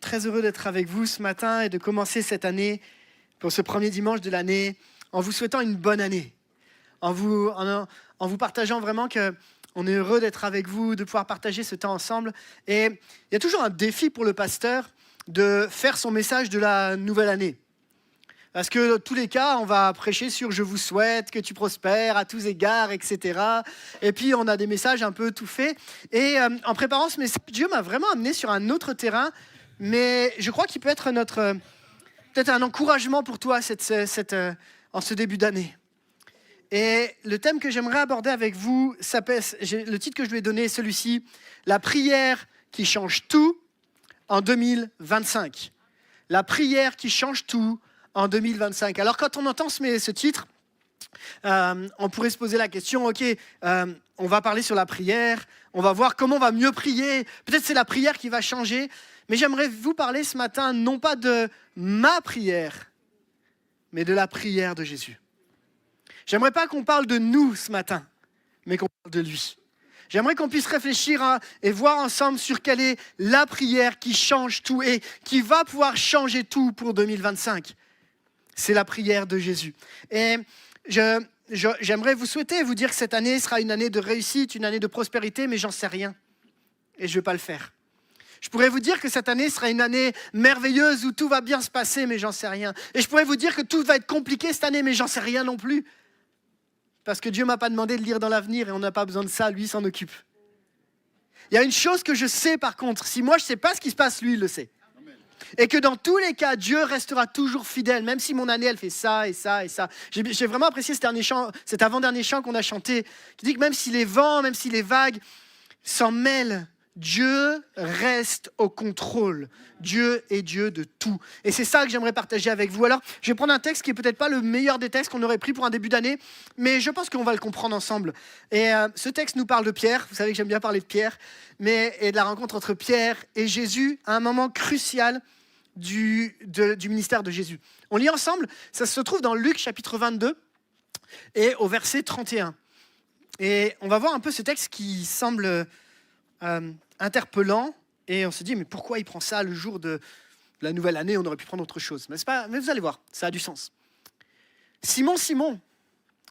Très heureux d'être avec vous ce matin et de commencer cette année, pour ce premier dimanche de l'année, en vous souhaitant une bonne année. En vous partageant vraiment qu'on est heureux d'être avec vous, de pouvoir partager ce temps ensemble. Et il y a toujours un défi pour le pasteur de faire son message de la nouvelle année. Parce que dans tous les cas, on va prêcher sur « je vous souhaite que tu prospères à tous égards », etc. Et puis, on a des messages un peu tout faits. Et en préparant ce message, Dieu m'a vraiment amené sur un autre terrain, mais je crois qu'il peut être peut-être un encouragement pour toi en ce début d'année. Et le thème que j'aimerais aborder avec vous, le titre que je lui ai donné est celui-ci, « La prière qui change tout en 2025 ». La prière qui change tout en 2025. Alors quand on entend ce titre, on pourrait se poser la question, ok, on va parler sur la prière, on va voir comment on va mieux prier, peut-être c'est la prière qui va changer, mais j'aimerais vous parler ce matin non pas de ma prière, mais de la prière de Jésus. J'aimerais pas qu'on parle de nous ce matin, mais qu'on parle de lui. J'aimerais qu'on puisse réfléchir et voir ensemble sur quelle est la prière qui change tout et qui va pouvoir changer tout pour 2025. C'est la prière de Jésus. Et j'aimerais vous dire que cette année sera une année de réussite, une année de prospérité, mais j'en sais rien. Et je ne vais pas le faire. Je pourrais vous dire que cette année sera une année merveilleuse où tout va bien se passer, mais j'en sais rien. Et je pourrais vous dire que tout va être compliqué cette année, mais j'en sais rien non plus. Parce que Dieu ne m'a pas demandé de lire dans l'avenir et on n'a pas besoin de ça, lui s'en occupe. Il y a une chose que je sais par contre, si moi je ne sais pas ce qui se passe, lui il le sait. Et que dans tous les cas, Dieu restera toujours fidèle, même si mon année, elle fait ça et ça et ça. J'ai vraiment apprécié cet avant-dernier chant qu'on a chanté, qui dit que même si les vents, même si les vagues s'en mêlent, Dieu reste au contrôle. Dieu est Dieu de tout. Et c'est ça que j'aimerais partager avec vous. Alors, je vais prendre un texte qui n'est peut-être pas le meilleur des textes qu'on aurait pris pour un début d'année, mais je pense qu'on va le comprendre ensemble. Et ce texte nous parle de Pierre. Vous savez que j'aime bien parler de Pierre, et de la rencontre entre Pierre et Jésus à un moment crucial du ministère de Jésus. On lit ensemble, ça se trouve dans Luc chapitre 22 et au verset 31. Et on va voir un peu ce texte qui semble interpellant et on se dit mais pourquoi il prend ça le jour de la nouvelle année, on aurait pu prendre autre chose. Mais vous allez voir, ça a du sens. Simon, Simon,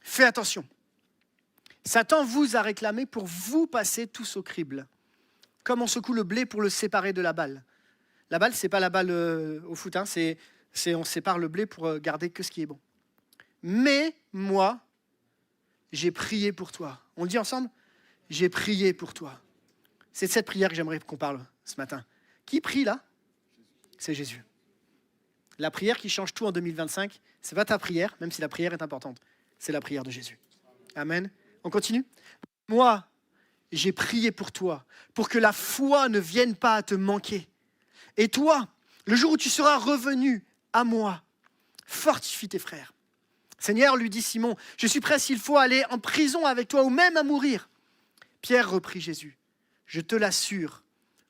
fais attention. Satan vous a réclamé pour vous passer tous au crible. Comme on secoue le blé pour le séparer de la balle. La balle, c'est pas la balle au foot, hein, on sépare le blé pour garder que ce qui est bon. Mais moi, j'ai prié pour toi. On le dit ensemble ? J'ai prié pour toi. C'est de cette prière que j'aimerais qu'on parle ce matin. Qui prie là ? C'est Jésus. La prière qui change tout en 2025, c'est pas ta prière, même si la prière est importante. C'est la prière de Jésus. Amen. On continue ? Moi, j'ai prié pour toi, pour que la foi ne vienne pas à te manquer. Et toi, le jour où tu seras revenu à moi, fortifie tes frères. Seigneur, lui dit Simon, je suis prêt s'il faut aller en prison avec toi ou même à mourir. Pierre reprit Jésus, je te l'assure,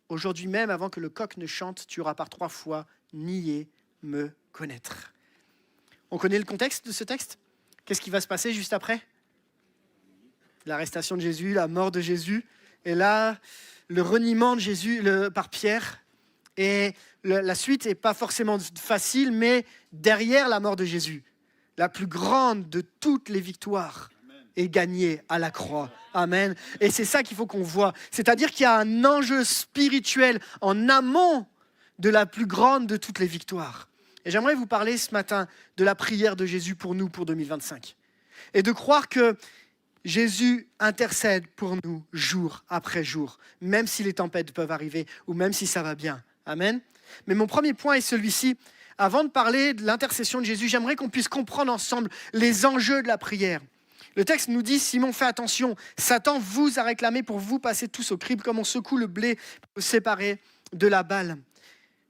aujourd'hui même, avant que le coq ne chante, tu auras par 3 fois nié me connaître. On connaît le contexte de ce texte ? Qu'est-ce qui va se passer juste après ? L'arrestation de Jésus, la mort de Jésus, et là, le reniement de Jésus par Pierre. Et la suite n'est pas forcément facile, mais derrière la mort de Jésus, la plus grande de toutes les victoires est gagnée à la croix. Amen. Et c'est ça qu'il faut qu'on voit. C'est-à-dire qu'il y a un enjeu spirituel en amont de la plus grande de toutes les victoires. Et j'aimerais vous parler ce matin de la prière de Jésus pour nous, pour 2025. Et de croire que Jésus intercède pour nous jour après jour, même si les tempêtes peuvent arriver ou même si ça va bien. Amen. Mais mon premier point est celui-ci. Avant de parler de l'intercession de Jésus, j'aimerais qu'on puisse comprendre ensemble les enjeux de la prière. Le texte nous dit, Simon, fais attention, Satan vous a réclamé pour vous passer tous au crible, comme on secoue le blé pour le séparer de la balle.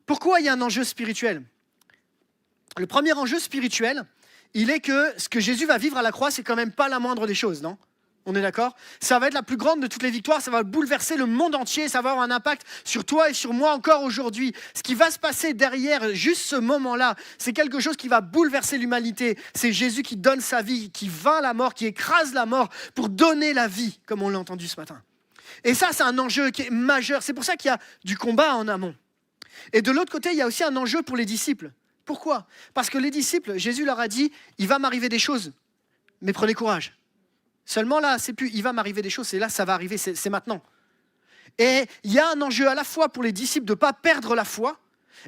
Pourquoi il y a un enjeu spirituel ? Le premier enjeu spirituel, il est que ce que Jésus va vivre à la croix, c'est quand même pas la moindre des choses, non ? On est d'accord ? Ça va être la plus grande de toutes les victoires, ça va bouleverser le monde entier, ça va avoir un impact sur toi et sur moi encore aujourd'hui. Ce qui va se passer derrière juste ce moment-là, c'est quelque chose qui va bouleverser l'humanité. C'est Jésus qui donne sa vie, qui vainc la mort, qui écrase la mort pour donner la vie, comme on l'a entendu ce matin. Et ça, c'est un enjeu qui est majeur. C'est pour ça qu'il y a du combat en amont. Et de l'autre côté, il y a aussi un enjeu pour les disciples. Pourquoi ? Parce que les disciples, Jésus leur a dit, il va m'arriver des choses, mais prenez courage. Seulement là, c'est plus, il va m'arriver des choses, c'est là, ça va arriver, c'est maintenant. Et il y a un enjeu à la fois pour les disciples de ne pas perdre la foi,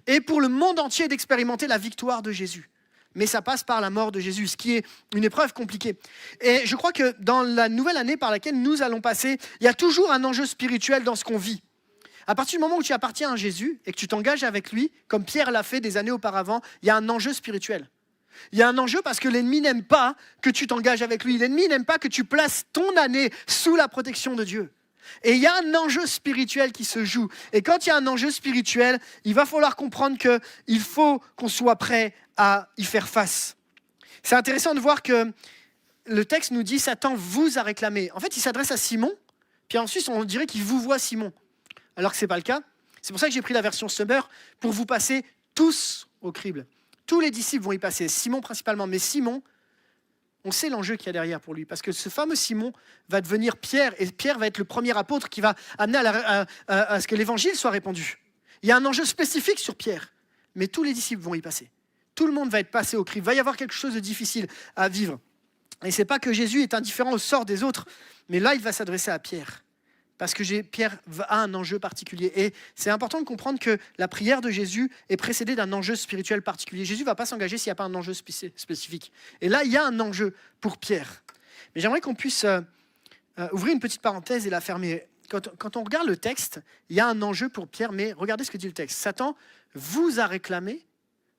et pour le monde entier d'expérimenter la victoire de Jésus. Mais ça passe par la mort de Jésus, ce qui est une épreuve compliquée. Et je crois que dans la nouvelle année par laquelle nous allons passer, il y a toujours un enjeu spirituel dans ce qu'on vit. À partir du moment où tu appartiens à Jésus et que tu t'engages avec lui, comme Pierre l'a fait des années auparavant, il y a un enjeu spirituel. Il y a un enjeu parce que l'ennemi n'aime pas que tu t'engages avec lui. L'ennemi n'aime pas que tu places ton année sous la protection de Dieu. Et il y a un enjeu spirituel qui se joue. Et quand il y a un enjeu spirituel, il va falloir comprendre qu'il faut qu'on soit prêt à y faire face. C'est intéressant de voir que le texte nous dit « Satan vous a réclamé ». En fait, il s'adresse à Simon, puis ensuite on dirait qu'il vous voit Simon. Alors que ce n'est pas le cas. C'est pour ça que j'ai pris la version Summer, pour vous passer tous au crible. Tous les disciples vont y passer, Simon principalement. Mais Simon, on sait l'enjeu qu'il y a derrière pour lui. Parce que ce fameux Simon va devenir Pierre, et Pierre va être le premier apôtre qui va amener à ce que l'évangile soit répandu. Il y a un enjeu spécifique sur Pierre, mais tous les disciples vont y passer. Tout le monde va être passé au crible. Il va y avoir quelque chose de difficile à vivre. Et ce n'est pas que Jésus est indifférent au sort des autres, mais là, il va s'adresser à Pierre. Parce que Pierre a un enjeu particulier. Et c'est important de comprendre que la prière de Jésus est précédée d'un enjeu spirituel particulier. Jésus ne va pas s'engager s'il n'y a pas un enjeu spécifique. Et là, il y a un enjeu pour Pierre. Mais j'aimerais qu'on puisse ouvrir une petite parenthèse et la fermer. Quand on regarde le texte, il y a un enjeu pour Pierre, mais regardez ce que dit le texte. Satan vous a réclamé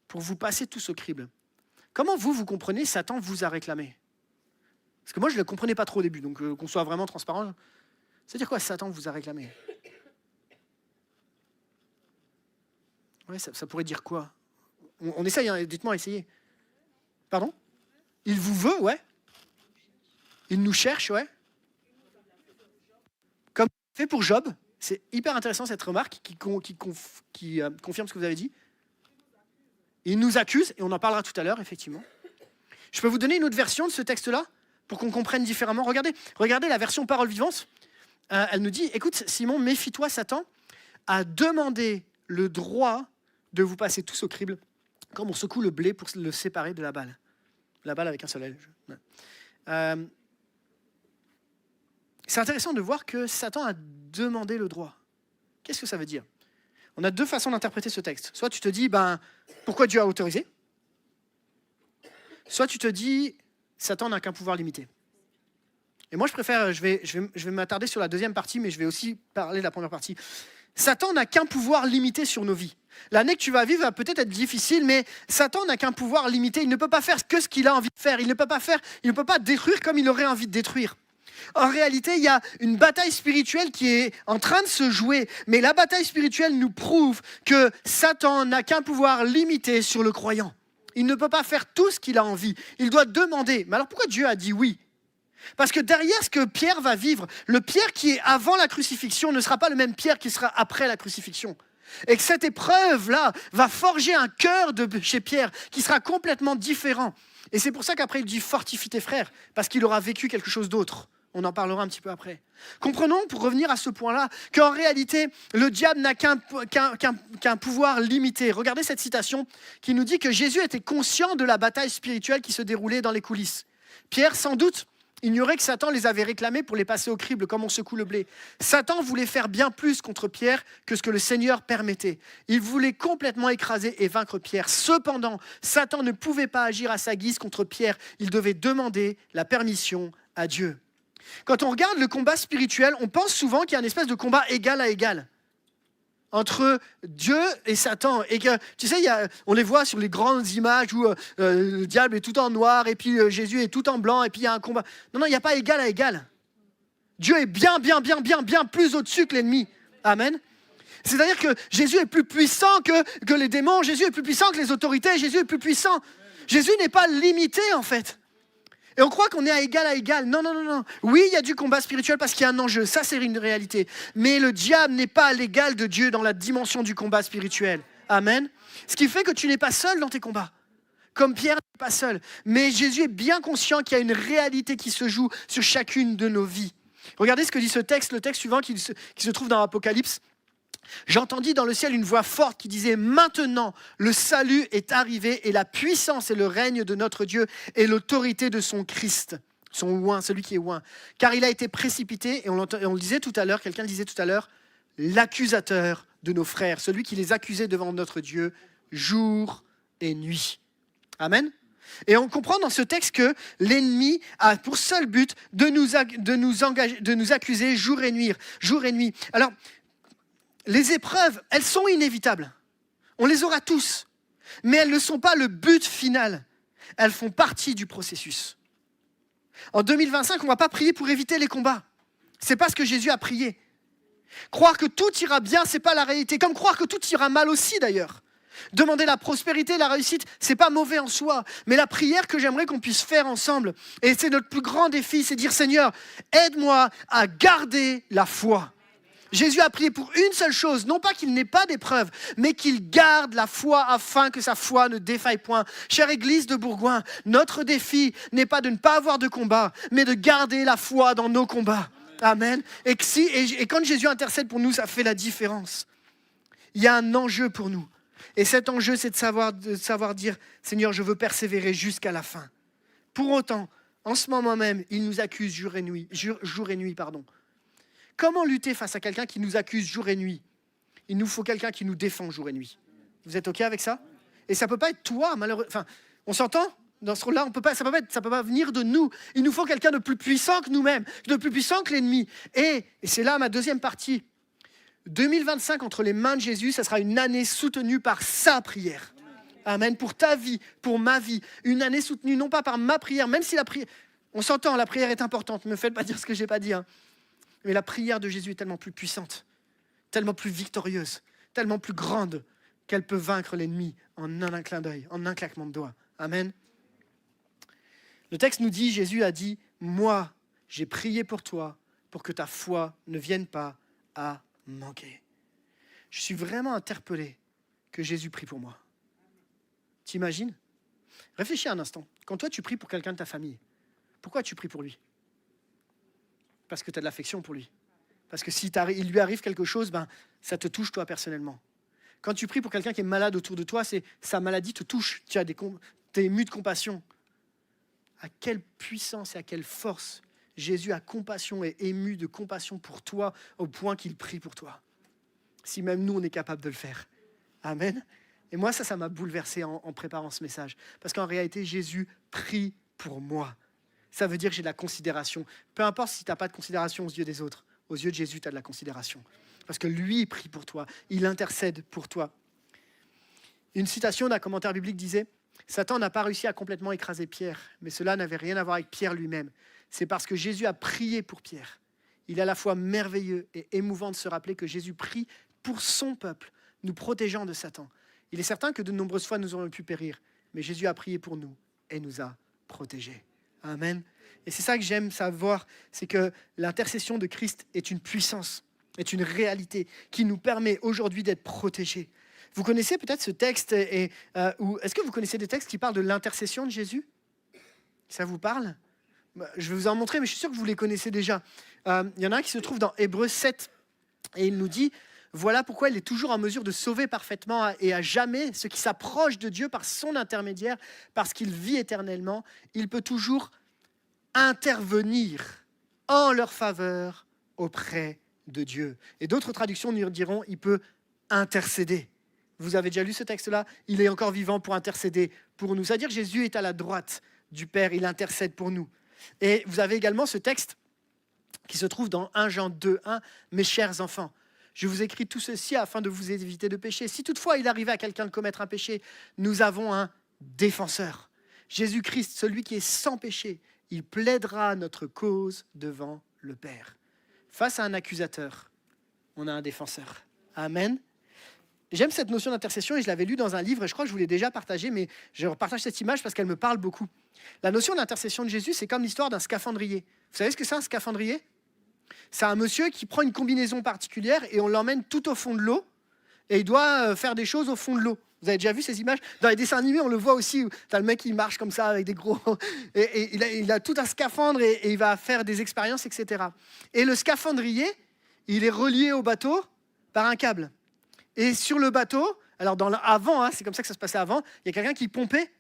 pour vous passer tous au crible. Comment vous comprenez Satan vous a réclamé ? Parce que moi, je ne le comprenais pas trop au début, donc qu'on soit vraiment transparent. C'est-à-dire quoi, Satan vous a réclamé ? Ouais, ça pourrait dire quoi ? On essaye, hein, dites-moi, essayez. Pardon ? Il vous veut, ouais. Il nous cherche, ouais. Comme fait pour Job. C'est hyper intéressant cette remarque qui confirme ce que vous avez dit. Il nous accuse, et on en parlera tout à l'heure, effectivement. Je peux vous donner une autre version de ce texte-là pour qu'on comprenne différemment. Regardez la version Parole vivante. Elle nous dit, écoute Simon, méfie-toi, Satan a demandé le droit de vous passer tous au crible, comme on secoue le blé pour le séparer de la balle. La balle avec un seul L. C'est intéressant de voir que Satan a demandé le droit. Qu'est-ce que ça veut dire ? On a deux façons d'interpréter ce texte. Soit tu te dis, pourquoi Dieu a autorisé ? Soit tu te dis, Satan n'a qu'un pouvoir limité. Et moi, je préfère, je vais m'attarder sur la deuxième partie, mais je vais aussi parler de la première partie. Satan n'a qu'un pouvoir limité sur nos vies. L'année que tu vas vivre va peut-être être difficile, mais Satan n'a qu'un pouvoir limité. Il ne peut pas faire que ce qu'il a envie de faire. Il ne peut pas détruire comme il aurait envie de détruire. En réalité, il y a une bataille spirituelle qui est en train de se jouer, mais la bataille spirituelle nous prouve que Satan n'a qu'un pouvoir limité sur le croyant. Il ne peut pas faire tout ce qu'il a envie. Il doit demander. Mais alors pourquoi Dieu a dit oui ? Parce que derrière ce que Pierre va vivre, le Pierre qui est avant la crucifixion ne sera pas le même Pierre qui sera après la crucifixion. Et que cette épreuve-là va forger un cœur chez Pierre qui sera complètement différent. Et c'est pour ça qu'après il dit « fortifie tes frères » parce qu'il aura vécu quelque chose d'autre. On en parlera un petit peu après. Comprenons, pour revenir à ce point-là, qu'en réalité, le diable n'a qu'un pouvoir limité. Regardez cette citation qui nous dit que Jésus était conscient de la bataille spirituelle qui se déroulait dans les coulisses. Pierre, sans doute, ignorait que Satan les avait réclamés pour les passer au crible, comme on secoue le blé. Satan voulait faire bien plus contre Pierre que ce que le Seigneur permettait. Il voulait complètement écraser et vaincre Pierre. Cependant, Satan ne pouvait pas agir à sa guise contre Pierre. Il devait demander la permission à Dieu. Quand on regarde le combat spirituel, on pense souvent qu'il y a une espèce de combat égal à égal entre Dieu et Satan. Et que, tu sais, on les voit sur les grandes images où le diable est tout en noir et puis Jésus est tout en blanc et puis il y a un combat. Non, il n'y a pas égal à égal. Dieu est bien plus au-dessus que l'ennemi. Amen. C'est-à-dire que Jésus est plus puissant que les démons, Jésus est plus puissant que les autorités, Jésus est plus puissant. Jésus n'est pas limité en fait. Et on croit qu'on est à égal. Non. Oui, il y a du combat spirituel parce qu'il y a un enjeu. Ça, c'est une réalité. Mais le diable n'est pas à l'égal de Dieu dans la dimension du combat spirituel. Amen. Ce qui fait que tu n'es pas seul dans tes combats. Comme Pierre n'est pas seul. Mais Jésus est bien conscient qu'il y a une réalité qui se joue sur chacune de nos vies. Regardez ce que dit ce texte, le texte suivant qui se trouve dans l'Apocalypse. J'entendis dans le ciel une voix forte qui disait « Maintenant, le salut est arrivé et la puissance et le règne de notre Dieu et l'autorité de son Christ, son oint, celui qui est oint. Car il a été précipité, et on le disait tout à l'heure, quelqu'un le disait tout à l'heure, l'accusateur de nos frères, celui qui les accusait devant notre Dieu jour et nuit. » Amen. Et on comprend dans ce texte que l'ennemi a pour seul but de nous accuser jour et nuit. Alors, les épreuves, elles sont inévitables. On les aura tous. Mais elles ne sont pas le but final. Elles font partie du processus. En 2025, on ne va pas prier pour éviter les combats. Ce n'est pas ce que Jésus a prié. Croire que tout ira bien, ce n'est pas la réalité. Comme croire que tout ira mal aussi d'ailleurs. Demander la prospérité, la réussite, ce n'est pas mauvais en soi. Mais la prière que j'aimerais qu'on puisse faire ensemble, et c'est notre plus grand défi, c'est dire « Seigneur, aide-moi à garder la foi ». Jésus a prié pour une seule chose, non pas qu'il n'ait pas d'épreuve, mais qu'il garde la foi afin que sa foi ne défaille point. Chère Église de Bourgoin, notre défi n'est pas de ne pas avoir de combat, mais de garder la foi dans nos combats. Amen. Et quand Jésus intercède pour nous, ça fait la différence. Il y a un enjeu pour nous. Et cet enjeu, c'est de savoir dire, Seigneur, je veux persévérer jusqu'à la fin. Pour autant, en ce moment même, il nous accuse jour et nuit. Comment lutter face à quelqu'un qui nous accuse jour et nuit ? Il nous faut quelqu'un qui nous défend jour et nuit. Vous êtes OK avec ça ? Et ça ne peut pas être toi, malheureusement. Enfin, on s'entend ? Dans ce rôle-là, ça peut pas venir de nous. Il nous faut quelqu'un de plus puissant que nous-mêmes, de plus puissant que l'ennemi. Et c'est là ma deuxième partie. 2025, entre les mains de Jésus, ça sera une année soutenue par sa prière. Amen. Pour ta vie, pour ma vie. Une année soutenue, non pas par ma prière, même si la prière... On s'entend, la prière est importante. Ne me faites pas dire ce que je n'ai pas dit. Mais la prière de Jésus est tellement plus puissante, tellement plus victorieuse, tellement plus grande qu'elle peut vaincre l'ennemi en un clin d'œil, en un claquement de doigts. Amen. Le texte nous dit, Jésus a dit, « Moi, j'ai prié pour toi, pour que ta foi ne vienne pas à manquer. » Je suis vraiment interpellé que Jésus prie pour moi. T'imagines ? Réfléchis un instant. Quand toi, tu pries pour quelqu'un de ta famille, pourquoi tu pries pour lui ? Parce que tu as de l'affection pour lui. Parce que si il lui arrive quelque chose, ça te touche toi personnellement. Quand tu pries pour quelqu'un qui est malade autour de toi, sa maladie te touche. Tu es ému de compassion. À quelle puissance et à quelle force Jésus a compassion et ému de compassion pour toi au point qu'il prie pour toi. Si même nous, on est capable de le faire. Amen. Et moi, ça m'a bouleversé en préparant ce message. Parce qu'en réalité, Jésus prie pour moi. Ça veut dire que j'ai de la considération. Peu importe si tu n'as pas de considération aux yeux des autres. Aux yeux de Jésus, tu as de la considération. Parce que lui, il prie pour toi. Il intercède pour toi. Une citation d'un commentaire biblique disait « Satan n'a pas réussi à complètement écraser Pierre, mais cela n'avait rien à voir avec Pierre lui-même. C'est parce que Jésus a prié pour Pierre. Il est à la fois merveilleux et émouvant de se rappeler que Jésus prie pour son peuple, nous protégeant de Satan. Il est certain que de nombreuses fois, nous aurions pu périr, mais Jésus a prié pour nous et nous a protégés. » Amen. Et c'est ça que j'aime savoir, c'est que l'intercession de Christ est une puissance, est une réalité qui nous permet aujourd'hui d'être protégés. Vous connaissez peut-être ce texte, ou est-ce que vous connaissez des textes qui parlent de l'intercession de Jésus ? Ça vous parle ? Je vais vous en montrer, mais je suis sûr que vous les connaissez déjà. Il y en a un qui se trouve dans Hébreux 7, et il nous dit « Voilà pourquoi il est toujours en mesure de sauver parfaitement et à jamais ceux qui s'approchent de Dieu par son intermédiaire, parce qu'il vit éternellement. Il peut toujours intervenir en leur faveur auprès de Dieu. » Et d'autres traductions nous diront « Il peut intercéder ». Vous avez déjà lu ce texte-là ? Il est encore vivant pour intercéder pour nous. C'est-à-dire que Jésus est à la droite du Père, il intercède pour nous. Et vous avez également ce texte qui se trouve dans 1 Jean 2, 1, « Mes chers enfants, je vous écris tout ceci afin de vous éviter de pécher. Si toutefois il arrivait à quelqu'un de commettre un péché, nous avons un défenseur. Jésus-Christ, celui qui est sans péché, il plaidera notre cause devant le Père. » Face à un accusateur, on a un défenseur. Amen. J'aime cette notion d'intercession et je l'avais lu dans un livre et je crois que je vous l'ai déjà partagé, mais je repartage cette image parce qu'elle me parle beaucoup. La notion d'intercession de Jésus, c'est comme l'histoire d'un scaphandrier. Vous savez ce que c'est un scaphandrier ? C'est un monsieur qui prend une combinaison particulière et on l'emmène tout au fond de l'eau et il doit faire des choses au fond de l'eau. Vous avez déjà vu ces images ? Dans les dessins animés, on le voit aussi. Tu as le mec qui marche comme ça avec des gros... Et il a tout un scaphandre et il va faire des expériences, etc. Et le scaphandrier, il est relié au bateau par un câble. Et sur le bateau, alors avant, c'est comme ça que ça se passait avant, il y a quelqu'un qui pompait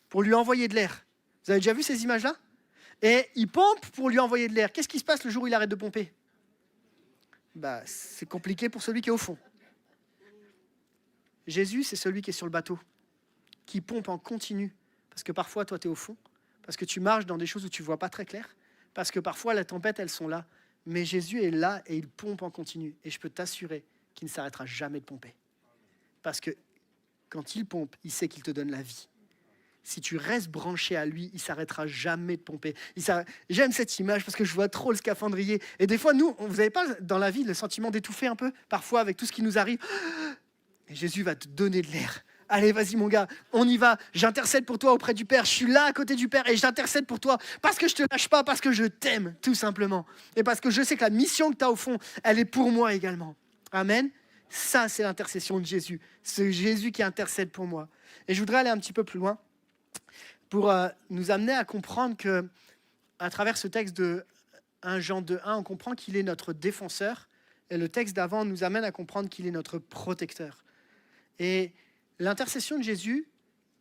pour lui envoyer de l'air. Vous avez déjà vu ces images-là? Et il pompe pour lui envoyer de l'air. Qu'est-ce qui se passe le jour où il arrête de pomper? C'est compliqué pour celui qui est au fond. Jésus, c'est celui qui est sur le bateau, qui pompe en continu. Parce que parfois, toi, tu es au fond, parce que tu marches dans des choses où tu ne vois pas très clair, parce que parfois, la tempête, elles sont là. Mais Jésus est là et il pompe en continu. Et je peux t'assurer qu'il ne s'arrêtera jamais de pomper. Parce que quand il pompe, il sait qu'il te donne la vie. Si tu restes branché à lui, il ne s'arrêtera jamais de pomper. J'aime cette image parce que je vois trop le scaphandrier. Et des fois, nous, vous n'avez pas dans la vie le sentiment d'étouffer un peu, parfois avec tout ce qui nous arrive. Et Jésus va te donner de l'air. Allez, vas-y mon gars, on y va. J'intercède pour toi auprès du Père. Je suis là à côté du Père et j'intercède pour toi parce que je ne te lâche pas, parce que je t'aime, tout simplement. Et parce que je sais que la mission que tu as au fond, elle est pour moi également. Amen. Ça, c'est l'intercession de Jésus. C'est Jésus qui intercède pour moi. Et je voudrais aller un petit peu plus loin pour nous amener à comprendre que, à travers ce texte de 1 Jean 2:1, on comprend qu'il est notre défenseur. Et le texte d'avant nous amène à comprendre qu'il est notre protecteur. Et l'intercession de Jésus,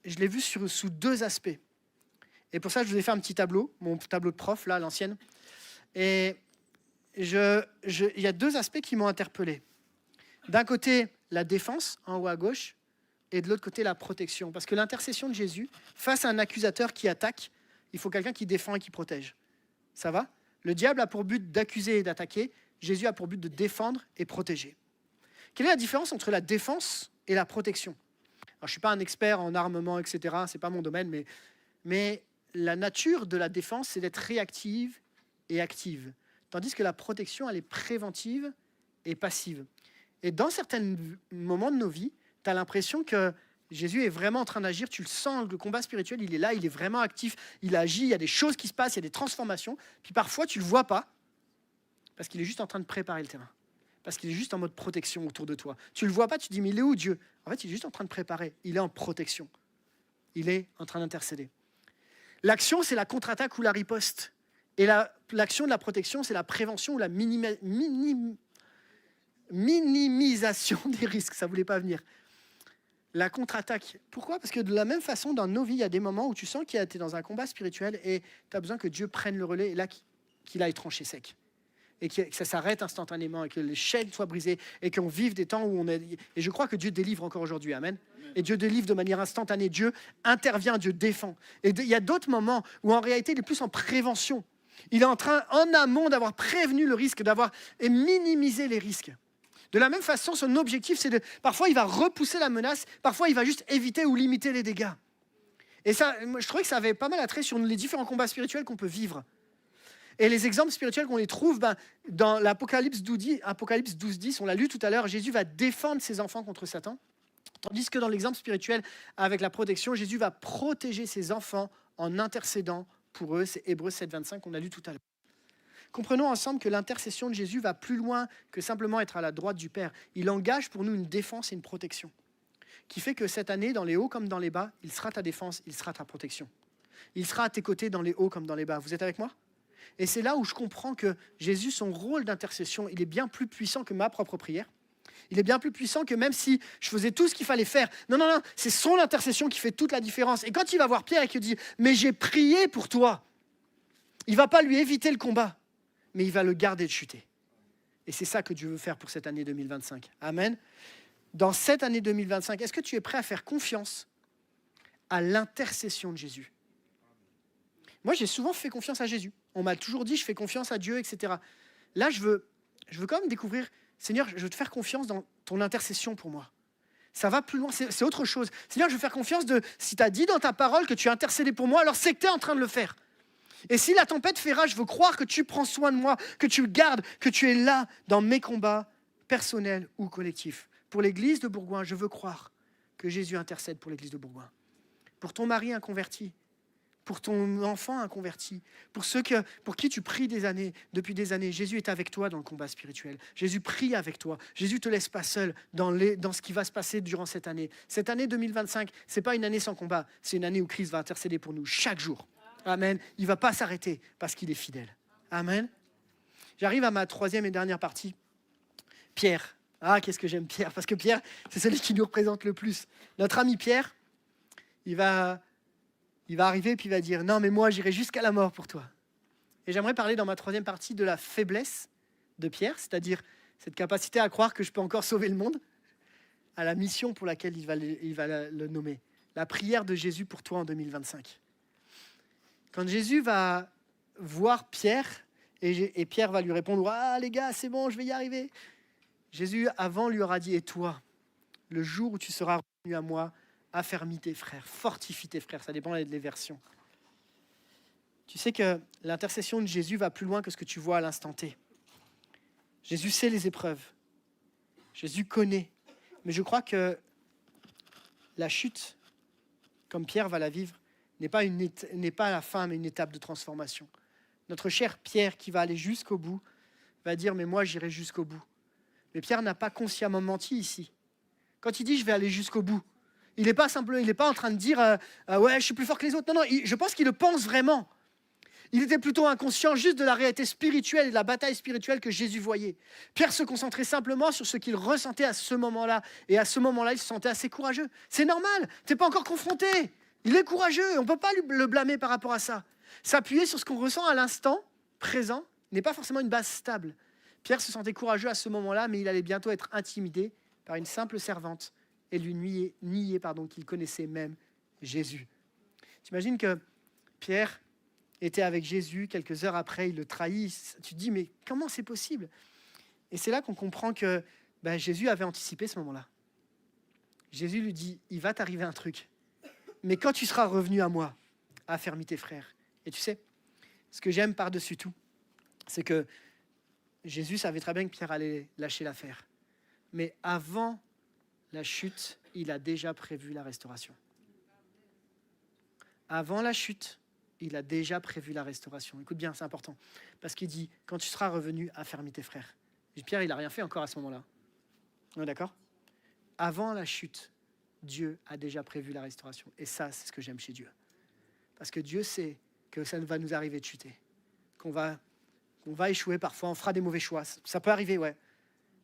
je l'ai vue sous deux aspects. Et pour ça, je vous ai fait un petit tableau, mon tableau de prof, là, à l'ancienne. Et il y a deux aspects qui m'ont interpellé. D'un côté, la défense, en haut à gauche, et de l'autre côté, la protection. Parce que l'intercession de Jésus, face à un accusateur qui attaque, il faut quelqu'un qui défend et qui protège. Ça va? Le diable a pour but d'accuser et d'attaquer. Jésus a pour but de défendre et protéger. Quelle est la différence entre la défense et la protection? Alors, je ne suis pas un expert en armement, etc. Ce n'est pas mon domaine, mais la nature de la défense, c'est d'être réactive et active. Tandis que la protection, elle est préventive et passive. Et dans certains moments de nos vies, tu as l'impression que Jésus est vraiment en train d'agir, tu le sens, le combat spirituel, il est là, il est vraiment actif, il agit, il y a des choses qui se passent, il y a des transformations. Puis parfois, tu ne le vois pas, parce qu'il est juste en train de préparer le terrain. Parce qu'il est juste en mode protection autour de toi. Tu ne le vois pas, tu te dis, mais il est où Dieu? En fait, il est juste en train de préparer, il est en protection. Il est en train d'intercéder. L'action, c'est la contre-attaque ou la riposte. Et l'action de la protection, c'est la prévention ou la minimisation des risques. Ça ne voulait pas venir. La contre-attaque. Pourquoi? Parce que de la même façon, dans nos vies, il y a des moments où tu sens qu'il y a été dans un combat spirituel et tu as besoin que Dieu prenne le relais et là, qu'il aille trancher sec. Et que ça s'arrête instantanément et que les chaînes soient brisées et qu'on vive des temps où on est... Et je crois que Dieu délivre encore aujourd'hui. Amen. Et Dieu délivre de manière instantanée. Dieu intervient, Dieu défend. Et il y a d'autres moments où en réalité, il est plus en prévention. Il est en train, en amont, d'avoir prévenu le risque, et minimisé les risques. De la même façon, son objectif, c'est parfois, il va repousser la menace, parfois, il va juste éviter ou limiter les dégâts. Et ça, je trouvais que ça avait pas mal attrait sur les différents combats spirituels qu'on peut vivre. Et les exemples spirituels qu'on les trouve dans l'Apocalypse 12:10, on l'a lu tout à l'heure, Jésus va défendre ses enfants contre Satan. Tandis que dans l'exemple spirituel, avec la protection, Jésus va protéger ses enfants en intercédant pour eux. C'est Hébreux 7:25 qu'on a lu tout à l'heure. Comprenons ensemble que l'intercession de Jésus va plus loin que simplement être à la droite du Père. Il engage pour nous une défense et une protection, qui fait que cette année, dans les hauts comme dans les bas, il sera ta défense, il sera ta protection. Il sera à tes côtés dans les hauts comme dans les bas. Vous êtes avec moi? Et c'est là où je comprends que Jésus, son rôle d'intercession, il est bien plus puissant que ma propre prière. Il est bien plus puissant que même si je faisais tout ce qu'il fallait faire. Non, c'est son intercession qui fait toute la différence. Et quand il va voir Pierre et qu'il dit « Mais j'ai prié pour toi », il ne va pas lui éviter le combat, mais il va le garder de chuter. Et c'est ça que Dieu veut faire pour cette année 2025. Amen. Dans cette année 2025, est-ce que tu es prêt à faire confiance à l'intercession de Jésus? Moi, j'ai souvent fait confiance à Jésus. On m'a toujours dit, je fais confiance à Dieu, etc. Là, je veux quand même découvrir, Seigneur, je veux te faire confiance dans ton intercession pour moi. Ça va plus loin, c'est autre chose. Seigneur, je veux faire confiance si tu as dit dans ta parole que tu as intercédé pour moi, alors c'est que tu es en train de le faire. Et si la tempête fait rage, je veux croire que tu prends soin de moi, que tu le gardes, que tu es là dans mes combats personnels ou collectifs. Pour l'église de Bourgoin, je veux croire que Jésus intercède pour l'église de Bourgoin. Pour ton mari inconverti, pour ton enfant inconverti, pour qui tu pries depuis des années. Jésus est avec toi dans le combat spirituel. Jésus prie avec toi. Jésus ne te laisse pas seul dans ce qui va se passer durant cette année. Cette année 2025, ce n'est pas une année sans combat. C'est une année où Christ va intercéder pour nous chaque jour. Amen. Il ne va pas s'arrêter parce qu'il est fidèle. Amen. J'arrive à ma troisième et dernière partie. Pierre. Ah, qu'est-ce que j'aime Pierre, parce que Pierre, c'est celui qui nous représente le plus. Notre ami Pierre, il va arriver et puis il va dire « Non, mais moi, j'irai jusqu'à la mort pour toi ». Et j'aimerais parler dans ma troisième partie de la faiblesse de Pierre, c'est-à-dire cette capacité à croire que je peux encore sauver le monde, à la mission pour laquelle il va le nommer. La prière de Jésus pour toi en 2025. Quand Jésus va voir Pierre, et Pierre va lui répondre « Ah les gars, c'est bon, je vais y arriver ». Jésus, avant, lui aura dit « Et toi, le jour où tu seras revenu à moi, affermis tes frères, fortifie tes frères ». Ça dépend des versions. Tu sais que l'intercession de Jésus va plus loin que ce que tu vois à l'instant T. Jésus sait les épreuves. Jésus connaît. Mais je crois que la chute, comme Pierre va la vivre, n'est pas la fin, mais une étape de transformation. Notre cher Pierre, qui va aller jusqu'au bout, va dire « Mais moi, j'irai jusqu'au bout ». Mais Pierre n'a pas consciemment menti ici. Quand il dit « Je vais aller jusqu'au bout », il n'est pas en train de dire ouais, je suis plus fort que les autres ». Non, je pense qu'il le pense vraiment. Il était plutôt inconscient juste de la réalité spirituelle et de la bataille spirituelle que Jésus voyait. Pierre se concentrait simplement sur ce qu'il ressentait à ce moment-là. Et à ce moment-là, il se sentait assez courageux. C'est normal, tu n'es pas encore confronté. Il est courageux, on ne peut pas le blâmer par rapport à ça. S'appuyer sur ce qu'on ressent à l'instant présent n'est pas forcément une base stable. Pierre se sentait courageux à ce moment-là, mais il allait bientôt être intimidé par une simple servante et lui nier qu'il connaissait même Jésus. Tu imagines que Pierre était avec Jésus, quelques heures après, il le trahit. Tu te dis, mais comment c'est possible? Et c'est là qu'on comprend que Jésus avait anticipé ce moment-là. Jésus lui dit, il va t'arriver un truc. Mais quand tu seras revenu à moi, affermis tes frères. Et tu sais, ce que j'aime par-dessus tout, c'est que Jésus savait très bien que Pierre allait lâcher l'affaire. Mais avant la chute, il a déjà prévu la restauration. Avant la chute, il a déjà prévu la restauration. Écoute bien, c'est important. Parce qu'il dit, quand tu seras revenu, affermis tes frères. Et Pierre, il n'a rien fait encore à ce moment-là. On est d'accord? Avant la chute, Dieu a déjà prévu la restauration. Et ça, c'est ce que j'aime chez Dieu. Parce que Dieu sait que ça va nous arriver de chuter. Qu'on va échouer parfois, on fera des mauvais choix. Ça peut arriver, ouais.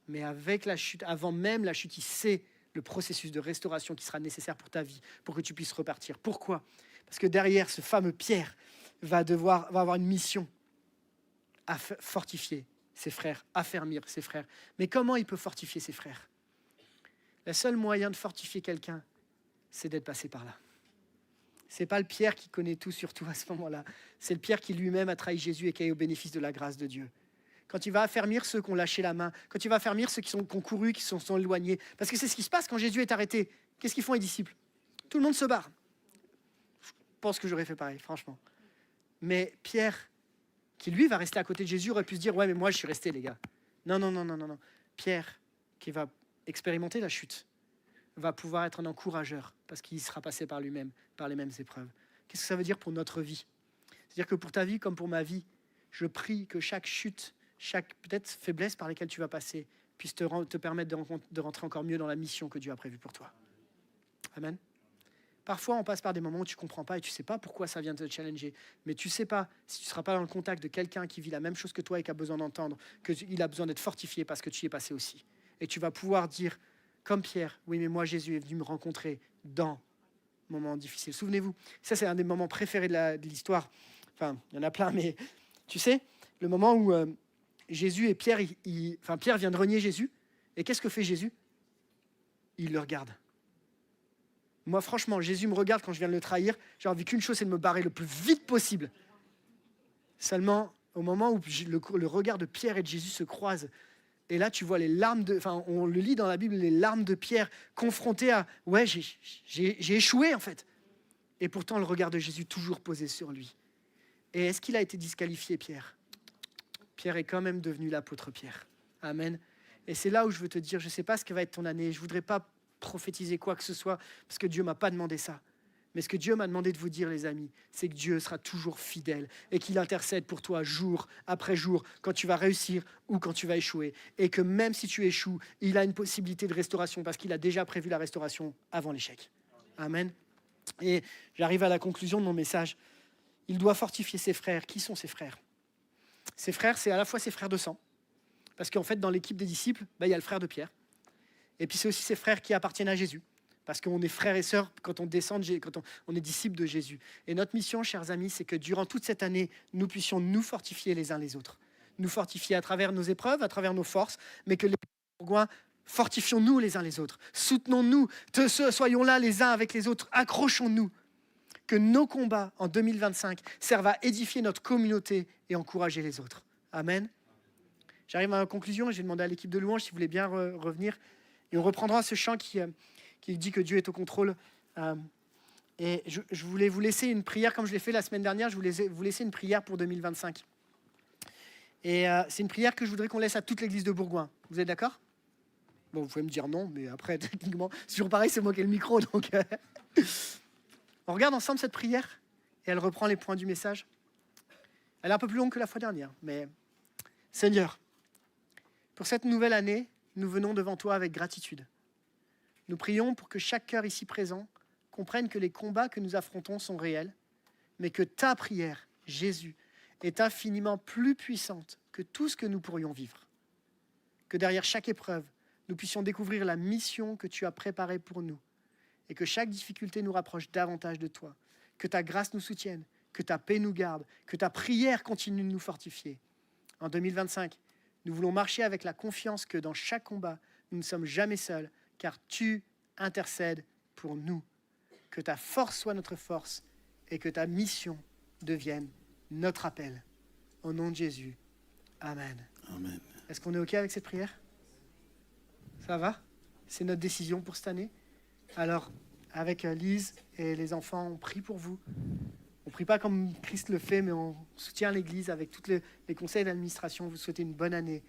Mais avec la chute, avant même la chute, il sait le processus de restauration qui sera nécessaire pour ta vie, pour que tu puisses repartir. Pourquoi? Parce que derrière, ce fameux Pierre va avoir une mission à fortifier ses frères, affermir ses frères. Mais comment il peut fortifier ses frères? Le seul moyen de fortifier quelqu'un, c'est d'être passé par là. Ce n'est pas le Pierre qui connaît tout sur tout à ce moment-là. C'est le Pierre qui lui-même a trahi Jésus et qui est au bénéfice de la grâce de Dieu. Quand il va affermir ceux qui ont lâché la main, quand il va affermir ceux qui ont couru, qui sont éloignés. Parce que c'est ce qui se passe quand Jésus est arrêté. Qu'est-ce qu'ils font les disciples? Tout le monde se barre. Je pense que j'aurais fait pareil, franchement. Mais Pierre, qui lui va rester à côté de Jésus, aurait pu se dire « Ouais, mais moi je suis resté, les gars. » Non. Pierre, qui va expérimenter la chute, va pouvoir être un encourageur parce qu'il sera passé par lui-même, par les mêmes épreuves. Qu'est-ce que ça veut dire pour notre vie? C'est-à-dire que pour ta vie comme pour ma vie, je prie que chaque chute, chaque peut-être faiblesse par laquelle tu vas passer puisse te permettre de rentrer encore mieux dans la mission que Dieu a prévue pour toi. Amen. Parfois, on passe par des moments où tu ne comprends pas et tu ne sais pas pourquoi ça vient te challenger. Mais tu ne sais pas, si tu ne seras pas dans le contact de quelqu'un qui vit la même chose que toi et qui a besoin d'entendre, qu'il a besoin d'être fortifié parce que tu y es passé aussi. Et tu vas pouvoir dire, comme Pierre, oui, mais moi, Jésus est venu me rencontrer dans moments difficiles. Souvenez-vous, ça, c'est un des moments préférés de l'histoire. Enfin, il y en a plein, mais tu sais, le moment où Jésus et Pierre, Pierre vient de renier Jésus. Et qu'est-ce que fait Jésus? Il le regarde. Moi, franchement, Jésus me regarde quand je viens de le trahir. J'ai envie qu'une chose, c'est de me barrer le plus vite possible. Seulement, au moment où le regard de Pierre et de Jésus se croisent, et là, tu vois les larmes on le lit dans la Bible, les larmes de Pierre confrontées à « Ouais, j'ai échoué, en fait. » Et pourtant, le regard de Jésus toujours posé sur lui. Et est-ce qu'il a été disqualifié, Pierre? Pierre est quand même devenu l'apôtre Pierre. Amen. Et c'est là où je veux te dire, je ne sais pas ce que va être ton année. Je ne voudrais pas prophétiser quoi que ce soit, parce que Dieu ne m'a pas demandé ça. Mais ce que Dieu m'a demandé de vous dire, les amis, c'est que Dieu sera toujours fidèle et qu'il intercède pour toi jour après jour, quand tu vas réussir ou quand tu vas échouer. Et que même si tu échoues, il a une possibilité de restauration parce qu'il a déjà prévu la restauration avant l'échec. Amen. Et j'arrive à la conclusion de mon message. Il doit fortifier ses frères. Qui sont ses frères? Ses frères, c'est à la fois ses frères de sang. Parce qu'en fait, dans l'équipe des disciples, il y a le frère de Pierre. Et puis c'est aussi ces frères qui appartiennent à Jésus. Parce qu'on est frères et sœurs quand on descend, quand on est disciples de Jésus. Et notre mission, chers amis, c'est que durant toute cette année, nous puissions nous fortifier les uns les autres. Nous fortifier à travers nos épreuves, à travers nos forces, mais que les Bourgoins, fortifions-nous les uns les autres. Soutenons-nous, soyons là les uns avec les autres, accrochons-nous. Que nos combats en 2025 servent à édifier notre communauté et encourager les autres. Amen. J'arrive à ma conclusion et j'ai demandé à l'équipe de louange si vous voulez bien revenir. Et on reprendra ce chant qui dit que Dieu est au contrôle. Et je voulais vous laisser une prière, comme je l'ai fait la semaine dernière, je voulais vous laisser une prière pour 2025. Et c'est une prière que je voudrais qu'on laisse à toute l'église de Bourgoin. Vous êtes d'accord ? Bon, vous pouvez me dire non, mais après, techniquement, c'est toujours pareil, c'est moi qui ai le micro. Donc, on regarde ensemble cette prière et elle reprend les points du message. Elle est un peu plus longue que la fois dernière, mais Seigneur, pour cette nouvelle année, nous venons devant toi avec gratitude. Nous prions pour que chaque cœur ici présent comprenne que les combats que nous affrontons sont réels, mais que ta prière, Jésus, est infiniment plus puissante que tout ce que nous pourrions vivre. Que derrière chaque épreuve, nous puissions découvrir la mission que tu as préparée pour nous et que chaque difficulté nous rapproche davantage de toi. Que ta grâce nous soutienne, que ta paix nous garde, que ta prière continue de nous fortifier. En 2025, nous voulons marcher avec la confiance que dans chaque combat, nous ne sommes jamais seuls, car tu intercèdes pour nous. Que ta force soit notre force et que ta mission devienne notre appel. Au nom de Jésus. Amen. Amen. Est-ce qu'on est OK avec cette prière ? Ça va ? C'est notre décision pour cette année. Alors, avec Lise et les enfants, on prie pour vous. On ne prie pas comme Christ le fait, mais on soutient l'Église avec tous les conseils d'administration. Vous souhaitez une bonne année,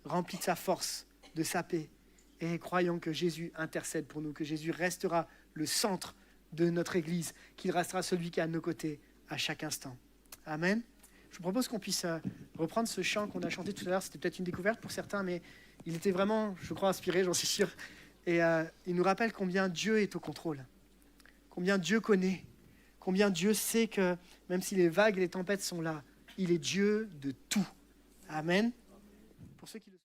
remplie de sa force, de sa paix. Et croyons que Jésus intercède pour nous, que Jésus restera le centre de notre Église, qu'il restera celui qui est à nos côtés à chaque instant. Amen. Je vous propose qu'on puisse reprendre ce chant qu'on a chanté tout à l'heure. C'était peut-être une découverte pour certains, mais il était vraiment, je crois, inspiré, j'en suis sûr. Et il nous rappelle combien Dieu est au contrôle, combien Dieu connaît, combien Dieu sait que même si les vagues et les tempêtes sont là, il est Dieu de tout. Amen. Pour ceux qui le